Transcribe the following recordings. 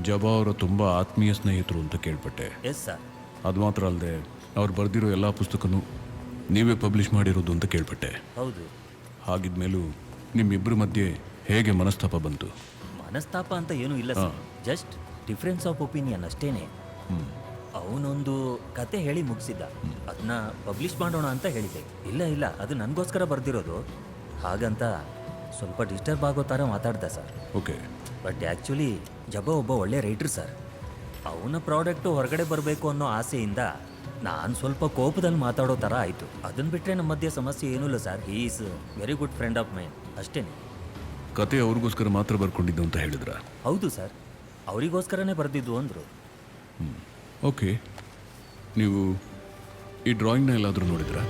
ಜಬಾ ಅವರ ತುಂಬ ಆತ್ಮೀಯ ಸ್ನೇಹಿತರು ಅಂತ ಕೇಳ್ಪಟ್ಟೆ. Yes sir. ಅದು ಮಾತ್ರ ಅಲ್ಲದೆ ಅವ್ರು ಬರೆದಿರೋ ಎಲ್ಲ ಪುಸ್ತಕನೂ ನೀವೇ ಪಬ್ಲಿಷ್ ಮಾಡಿರೋದು ಅಂತ ಕೇಳ್ಪಟ್ಟೆ. ಹೌದು. ಹಾಗಿದ್ಮೇಲೂ ನಿಮ್ಮಿಬ್ಬರ ಮಧ್ಯೆ ಹೇಗೆ ಮನಸ್ತಾಪ ಬಂತು? ಮನಸ್ತಾಪ ಅಂತ ಏನೂ ಇಲ್ಲ sir, just difference of opinion ಅಷ್ಟೇನೆ. ಅವನೊಂದು ಕತೆ ಹೇಳಿ ಮುಗಿಸಿದ್ದ, ಅದನ್ನ ಪಬ್ಲಿಷ್ ಮಾಡೋಣ ಅಂತ ಹೇಳಿದೆ. ಇಲ್ಲ ಅದು ನನಗೋಸ್ಕರ ಬರೆದಿರೋದು, ಹಾಗಂತ ಸ್ವಲ್ಪ ಡಿಸ್ಟರ್ಬ್ ಆಗೋ ಥರ ಮಾತಾಡ್ದ sir. Okay. But actually Jaba ಒಬ್ಬ ಒಳ್ಳೆ ರೈಟ್ರ್ ಸರ್. ಅವನ ಪ್ರಾಡಕ್ಟು ಹೊರಗಡೆ ಬರಬೇಕು ಅನ್ನೋ ಆಸೆಯಿಂದ ನಾನು ಸ್ವಲ್ಪ ಕೋಪದಲ್ಲಿ ಮಾತಾಡೋ ಥರ ಆಯಿತು. ಅದನ್ನು ಬಿಟ್ಟರೆ ನಮ್ಮ ಮಧ್ಯೆ ಸಮಸ್ಯೆ ಏನೂ ಇಲ್ಲ sir. He is very good friend of main, ಅಷ್ಟೇ. ಕತೆ ಅವ್ರಿಗೋಸ್ಕರ ಮಾತ್ರ ಬರ್ಕೊಂಡಿದ್ದು ಅಂತ ಹೇಳಿದ್ರ? ಹೌದು ಸರ್, ಅವರಿಗೋಸ್ಕರನೇ ಬರೆದಿದ್ದು ಅಂದರು. ಓಕೆ. ನೀವು ಈ ಡ್ರಾಯಿಂಗ್ನ ಎಲ್ಲಾದರೂ ನೋಡಿದ್ರಾ?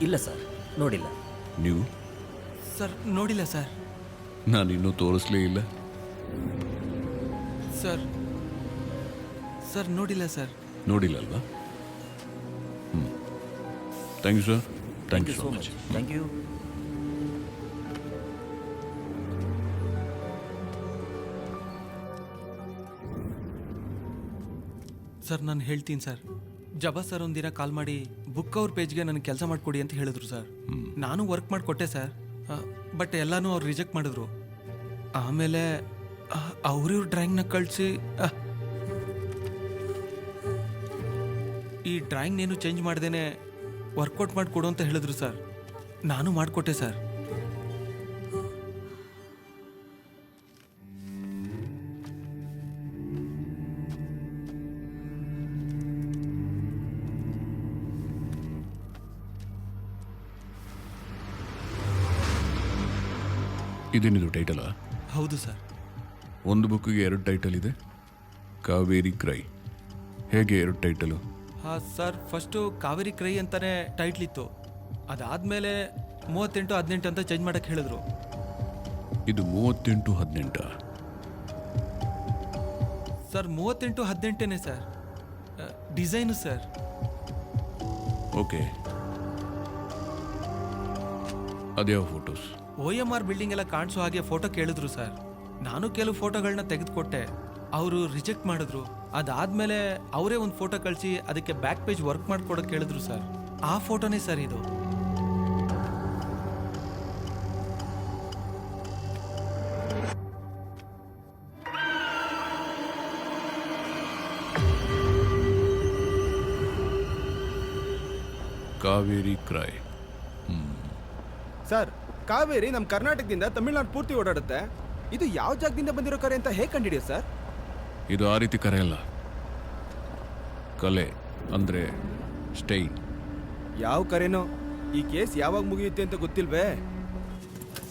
ಇಲ್ಲ ಸರ್, ನೋಡಿಲ್ಲ. ನೀವು? ಸರ್ ನೋಡಿಲ್ಲ ಸರ್. ನಾನಿನ್ನೂ ತೋರಿಸ್ಲೇ ಇಲ್ಲ. ಸರ್ ನೋಡಿಲ್ಲ ಸರ್. ನೋಡಿಲ್ಲ ಅಲ್ವಾ? Thank you sir. Thank you so much. Thank you. Sir ನಾನು ಹೇಳ್ತೀನಿ ಸರ್. ಜಬಾ ಸರ್ ಒಂದಿನ ಕಾಲ್ ಮಾಡಿ ಬುಕ್ ಅವ್ರ ಪೇಜ್ಗೆ ನನಗೆ ಕೆಲಸ ಮಾಡಿಕೊಡಿ ಅಂತ ಹೇಳಿದ್ರು ಸರ್. ನಾನು ವರ್ಕ್ ಮಾಡಿಕೊಟ್ಟೆ ಸರ್. ಬಟ್ ಎಲ್ಲನೂ ಅವ್ರು ರಿಜೆಕ್ಟ್ ಮಾಡಿದ್ರು. ಆಮೇಲೆ ಅವ್ರಿವ್ರ ಡ್ರಾಯಿಂಗ್ನ ಕಳಿಸಿ ಈ ಡ್ರಾಯಿಂಗ್ನೇನು ಚೇಂಜ್ ಮಾಡ್ದೇನೆ ವರ್ಕೌಟ್ ಮಾಡಿಕೊಡು ಅಂತ ಹೇಳಿದ್ರು ಸರ್. ನಾನು ಮಾಡಿಕೊಟ್ಟೆ ಸರ್. ಇದೇನಿದು ಟೈಟಲಾ? ಹೌದು ಸರ್. ಒಂದು ಬುಕ್ಕಿಗೆ 2 ಟೈಟಲ್ ಇದೆ. ಕಾವೇರಿ ಕ್ರೈ. ಹೇಗೆ 2 ಟೈಟಲು? ಹಾಂ ಸರ್, ಫಸ್ಟು ಕಾವೇರಿ ಕ್ರೈ ಅಂತಾನೆ ಟೈಟ್ಲ್ ಇತ್ತು. ಅದಾದಮೇಲೆ 38-18 ಅಂತ ಚೇಂಜ್ ಮಾಡಕ್ಕೆ ಹೇಳಿದ್ರು. ಇದು 38-18? Sir 38-18 sir. Design sir. Okay. ಅದ್ಯಾವ ಫೋಟೋಸ್? OMR ಬಿಲ್ಡಿಂಗ್ ಎಲ್ಲ ಕಾಣಿಸೋ ಹಾಗೆ ಫೋಟೋ ಕೇಳಿದ್ರು ಸರ್. ನಾನು ಕೆಲವು ಫೋಟೋಗಳನ್ನ ತೆಗೆದುಕೊಟ್ಟೆ, ಅವರು ರಿಜೆಕ್ಟ್ ಮಾಡಿದ್ರು. ಅದಾದ್ಮೇಲೆ ಅವರೇ ಒಂದು ಫೋಟೋ ಕಳಿಸಿ ಅದಕ್ಕೆ ಬ್ಯಾಕ್ ಪೇಜ್ ವರ್ಕ್ ಮಾಡ್ಕೊಡೋಕೆ ಹೇಳಿದ್ರು ಸರ್. ಆ ಫೋಟೋನೇ ಸರ್ ಇದು. ಕಾವೇರಿ ಕ್ರೈ. ಸರ್, ಕಾವೇರಿ ನಮ್ಮ ಕರ್ನಾಟಕದಿಂದ ತಮಿಳುನಾಡು ಪೂರ್ತಿ ಓಡಾಡುತ್ತೆ. ಇದು ಯಾವ ಜಾಗದಿಂದ ಬಂದಿರೋ ಕರೆ ಅಂತ ಹೇಗೆ ಕಂಡಿಡಿಯೋ ಸರ್? ಇದು ಆ ರೀತಿ ಕರೆ ಅಲ್ಲ, ಕಲೆ ಅಂದ್ರೆ ಸ್ಟೈಲ್. ಯಾವ ಕರೆನೋ. ಈ ಕೇಸ್ ಯಾವಾಗ ಮುಗಿಯುತ್ತೆ ಅಂತ ಗೊತ್ತಿಲ್ವೇ?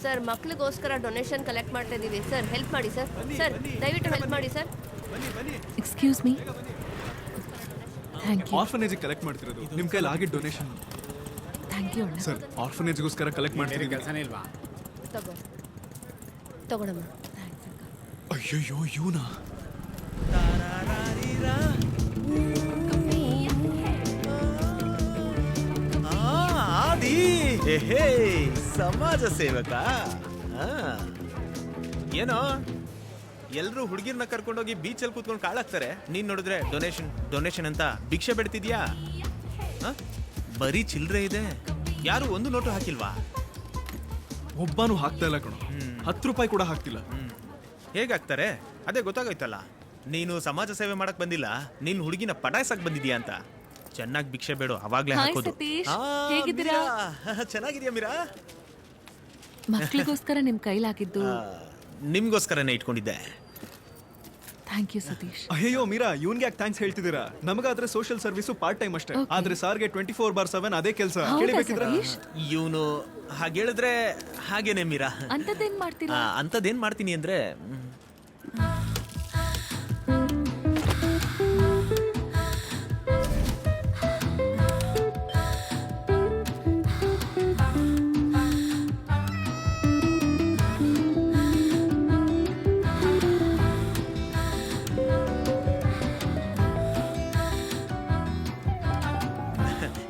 ಸರ್, ಮಕ್ಕಳಿಗೋಸ್ಕರ ಡೊನೇಷನ್ ಕಲೆಕ್ಟ್ ಮಾಡ್ತಾ ಇದ್ದೀವಿ ಸರ್. ಹೆಲ್ಪ್ ಮಾಡಿ ಸರ್. ಸರ್ ದಯವಿಟ್ಟು ಹೆಲ್ಪ್ ಮಾಡಿ sir. Excuse me. Thank you. ಆರ್ಫನೇಜಿಗೆ ಕಲೆಕ್ಟ್ ಮಾಡ್ತಿರೋದು ನಿಮ್ಮ ಕೈಲಿ ಆಗಿದ್ದ ಡೊನೇಷನ್. ಥ್ಯಾಂಕ್ ಯು ಅಣ್ಣ. ಸರ್, ಆರ್ಫನೇಜ್ಗೋಸ್ಕರ ಕಲೆಕ್ಟ್ ಮಾಡ್ತಿರೋದು ಕೆಲಸನೇ ಇಲ್ವಾ? ತಗೊಳಮ್ಮ. ಅಯ್ಯಯ್ಯೋ, ಇವನಾ? ಆದಿ ಸಮಾಜ ಸೇವಕ. ಏನೋ ಎಲ್ರು ಹುಡುಗಿರ್ನ ಕರ್ಕೊಂಡೋಗಿ ಬೀಚಲ್ಲಿ ಕೂತ್ಕೊಂಡು ಕಾಳಾಕ್ತಾರೆ. ನೀನ್ ನೋಡಿದ್ರೆ ಡೊನೇಷನ್ ಅಂತ ಭಿಕ್ಷೆ ಬಿಡ್ತಿದ್ಯಾ? ಬರೀ ಚಿಲ್ಲರೆ ಇದೆ, ಯಾರು ಒಂದು ನೋಟು ಹಾಕಿಲ್ವಾ? ಒಬ್ಬನು ಹಾಕ್ತಾ ಇಲ್ಲ ಕಣೋ. 10 ರೂಪಾಯಿ ಕೂಡ ಹಾಕ್ತಿಲ್ಲ. ಹೇಗಾಗ್ತಾರೆ? ಅದೇ ಗೊತ್ತಾಗೋಯ್ತಲ್ಲ, ನೀನು ಸಮಾಜ ಸೇವೆ ಮಾಡಕ್ ಬಂದಿಲ್ಲ, ನೀನು ಹುಡುಗಿನ ಪಟಾಯ್ಸಕ್ ಬಂದಿದ್ಯಾ ಅಂತ. ಚೆನ್ನಾಗಿ ಭಿಕ್ಷೆ ಬೇಡು, ಅವಾಗ್ಲೇ ಹಾಕೋದು. ಹೇಗಿದ್ದೀರಾ? ಚೆನ್ನಾಗಿದ್ಯಾ ಮೀರಾ? ಮಕ್ಕಳಿಗೋಸ್ಕರ ನಿಮ್ ಕೈಲಾಗಿದ್ದು ನಿಮ್ಗೋಸ್ಕರನೇ ಇಟ್ಕೊಂಡಿದ್ದೆ. Thank you Satish. ಅಯ್ಯೋ ಮೀರಾ, ಇವನ್ಗೆ ಯಾಕೆ ಥ್ಯಾಂಕ್ಸ್ ಹೇಳ್ತಿದ್ದೀರಾ? ನಮಗಾದ್ರೆ ಸೋಷಿಯಲ್ ಸರ್ವಿಸು ಪಾರ್ಟ್ ಟೈಮ್ ಅಷ್ಟೇ. ಆದ್ರೆ ಸಾರ್ಗೆ 24/7 ಅದೇ ಕೆಲಸ. ಕೇಳಬೇಕಿದ್ರೆ ಇವನು ಹಾಗೆ ಹೇಳಿದ್ರೆ ಹಾಗೇನೆ ಮೀರಾ. ಅಂತದೇನ್ ಮಾಡ್ತೀರಾ? ಅಂತದೇನ್ ಮಾಡ್ತೀನಿ ಅಂದ್ರೆ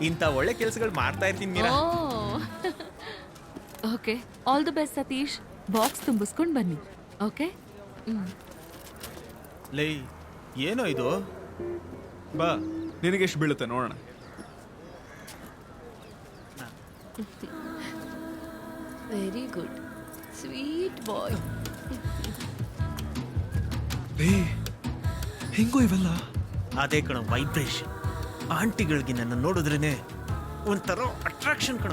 ಇಂಥ ಒಳ್ಳೆ ಕೆಲಸಗಳು ಮಾಡ್ತಾ ಇರ್ತೀನಿ Meera. Okay, all the best Satish. Box ತುಂಬಿಸ್ಕೊಂಡು ಬನ್ನಿ. ಓಕೆ. ಲೈ ಏನೋ ಇದು ಬಾ ನಿನಗೆ ಎಷ್ಟು ಬೀಳುತ್ತೆ ನೋಡೋಣ. ವೆರಿ ಗುಡ್ ಸ್ವೀಟ್ ಬಾಯ್. ಹೆಂಗೋ ಇವೆಲ್ಲ ಅದೇ ಕಣ ವೈಬ್ರೇಷನ್. ಆಂಟಿಗಳಿಗೆ ನನ್ನ ನೋಡಿದ್ರೇನೆ ಒಂಥರ ಅಟ್ರಾಕ್ಷನ್ ಕಣ.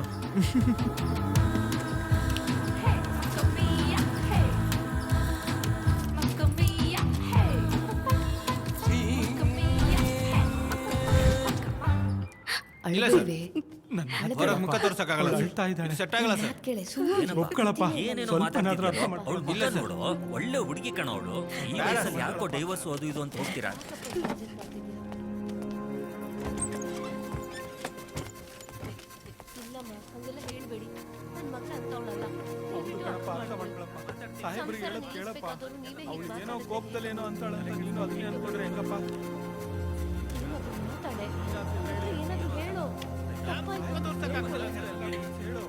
ಮುಖ ತೋರ್ಸಕ್ಕಾಗಲ್ಲ, ಸೆಟ್ ಆಗಲ್ಲ ಸರ್. ಒಪ್ಕೊಳಪ್ಪ, ಏನೇನೋ ಸ್ವಲ್ಪನಾದ್ರೂ ಅರ್ಥ ಮಾತಾಡ್ತಿದ್ಯಾ? ಅವ್ಳ್ ಮುಖ ನೋಡು, ಒಳ್ಳೆ ಹುಡುಗಿ ಕಣ ಅವಳು. ಈ ವಯಸ್ಸಲ್ಲಿ ಯಾಕೋ ಡೈವರ್ಸ್ ಅದು ಇದು ಅಂತ ಹೋಗ್ತೀರಾ? ಇಲ್ಲಮ್ಮ ಹಂಗೆಲ್ಲ ಹೇಳ್ಬೇಡಿ. ನನ್ನ ಮಗಳ ಅಂತವಳಲ್ಲ. ಸಾಹೇಬ್ರಿಗೆ ಹೇಳೋದು ಕೇಳಪ್ಪ. ನೀವೇ ಅವಳು ಏನೋ ಕೋಪದಲ್ಲಿ ಏನೋ ಅಂತಾಳೆ, ನೀನು ಅದನ್ನೇ ಅನ್ಕೊಂಡ್ರೆ ಹೆಂಗಪ್ಪ? ಮಾತಾಡೆ ಏನಾದ್ರು ಹೇಳು. ಹೇಳು.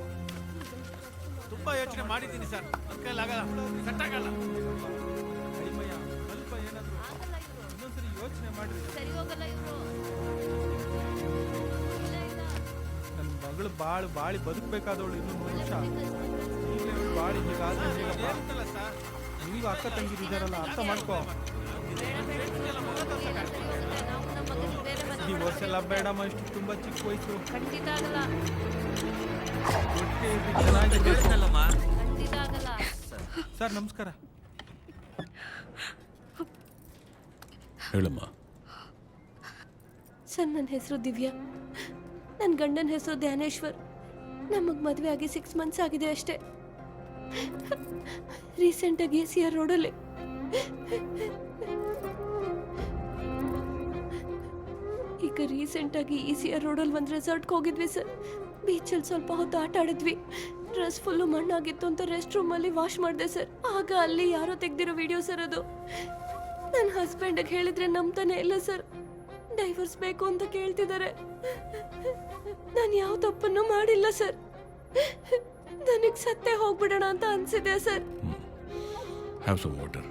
ತುಂಬಾ ಯೋಚನೆ ಮಾಡಿದ್ದೀನಿ ಸರ್, ನನ್ನ ಕೈಲಾಗಲ್ಲ, ಸೆಟ್ ಆಗಲ್ಲ. ಕೈಮಯ್ಯ, ಸ್ವಲ್ಪ ಏನಾದ್ರು ಇನ್ನೊಂದ್ಸರಿ ಯೋಚನೆ ಮಾಡಿ. ಸರಿ ಹೋಗಲ್ಲ ಇವರು. ನನ್ನ ಮಗಳು ಬಾಳಿ ಬದುಕಬೇಕಾದವಳು ಇನ್ನು 3 ವರ್ಷ. ಈಗಲೇ ಅವಳು ಬಾಳಿ ಹೀಗಾದ್ರೆ ಹೇಗಪ್ಪ? ನೀವು ಅಕ್ಕ ತಂಗಿರಿದ್ದಾರಲ್ಲ, ಅರ್ಥ ಮಾಡ್ಕೋ. ಈ ವರ್ಷ ಎಲ್ಲ ಬೇಡಮ್ಮ, ಇಷ್ಟು ತುಂಬಾ ಚಿಕ್ಕ ವಯಸ್ಸು. ಖಂಡಿತ ಆಗಲ್ಲ, ಒಟ್ಟಿಗೆ ಇದ್ದು ಚೆನ್ನಾಗಿದೆ. ಹೇಳಿದ್ನಲ್ಲಮ್ಮ. ಖಂಡಿತ ಆಗಲ್ಲ. ಸರ್ ನಮಸ್ಕಾರ. ಹೇಳಮ್ಮ. ಸರ್ ನನ್ನ ಹೆಸರು ದಿವ್ಯಾ, ನನ್ನ ಗಂಡನ ಹೆಸರು ಧ್ಯಾನೇಶ್ವರ್. ನಮಗೆ ಮದುವೆ ಆಗಿ 6 ಮಂತ್ಸ್ ಆಗಿದೆ ಅಷ್ಟೇ. ರೀಸೆಂಟಾಗಿ CR ರೋಡಲ್ಲಿ ಈಗ ರೀಸೆಂಟಾಗಿ CR ರೋಡಲ್ಲಿ ಒಂದು ರೆಸಾರ್ಟ್ಗೆ ಹೋಗಿದ್ವಿ ಸರ್. ಬೀಚಲ್ಲಿ ಸ್ವಲ್ಪ ಹೊತ್ತು ಆಟ ಆಡಿದ್ವಿ. ಡ್ರೆಸ್ ಫುಲ್ಲು ಮಣ್ಣಾಗಿತ್ತು ಅಂತ ರೆಸ್ಟ್ ರೂಮಲ್ಲಿ ವಾಶ್ ಮಾಡಿದೆ ಸರ್. ಆಗ ಅಲ್ಲಿ ಯಾರೋ ತೆಗ್ದಿರೋ ವಿಡಿಯೋ ಸರ್ ಅದು. ನನ್ನ ಹಸ್ಬೆಂಡಿಗೆ ಹೇಳಿದ್ರೆ ನಂಬ್ತಾನೆ ಇಲ್ಲ ಸರ್. ಡೈವರ್ಸ್ ಬೇಕು ಅಂತ ಕೇಳ್ತಿದ್ದಾರೆ. ನಾನು ಯಾವ ತಪ್ಪನ್ನು ಮಾಡಿಲ್ಲ ಸರ್. ನನಗೆ ಸತ್ತೇ ಹೋಗ್ಬಿಡೋಣ ಅಂತ ಅನ್ಸಿದೆ ಸರ್. Have some water.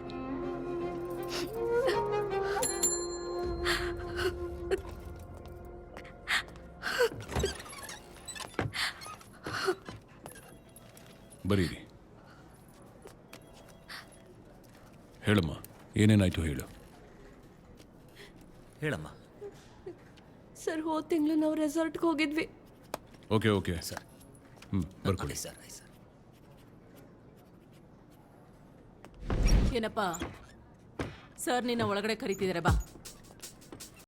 ಬರೀರಿ. ಹೇಳಮ್ಮ, ಏನೇನಾಯ್ತು ಹೇಳು. ಹೇಳಮ್ಮ. ಸರ್ ಹೋದ ತಿಂಗಳು ನಾವು ರೆಸಾರ್ಟ್ಗೆ ಹೋಗಿದ್ವಿ. Okay sir. ಬರ್ಕೊಳ್ಳಿ. Sir sir. ಏನಪ್ಪ ಸರ್ ನಿನ್ನ ಒಳಗಡೆ ಕರೀತಿದ್ದಾರೆ, ಬಾ.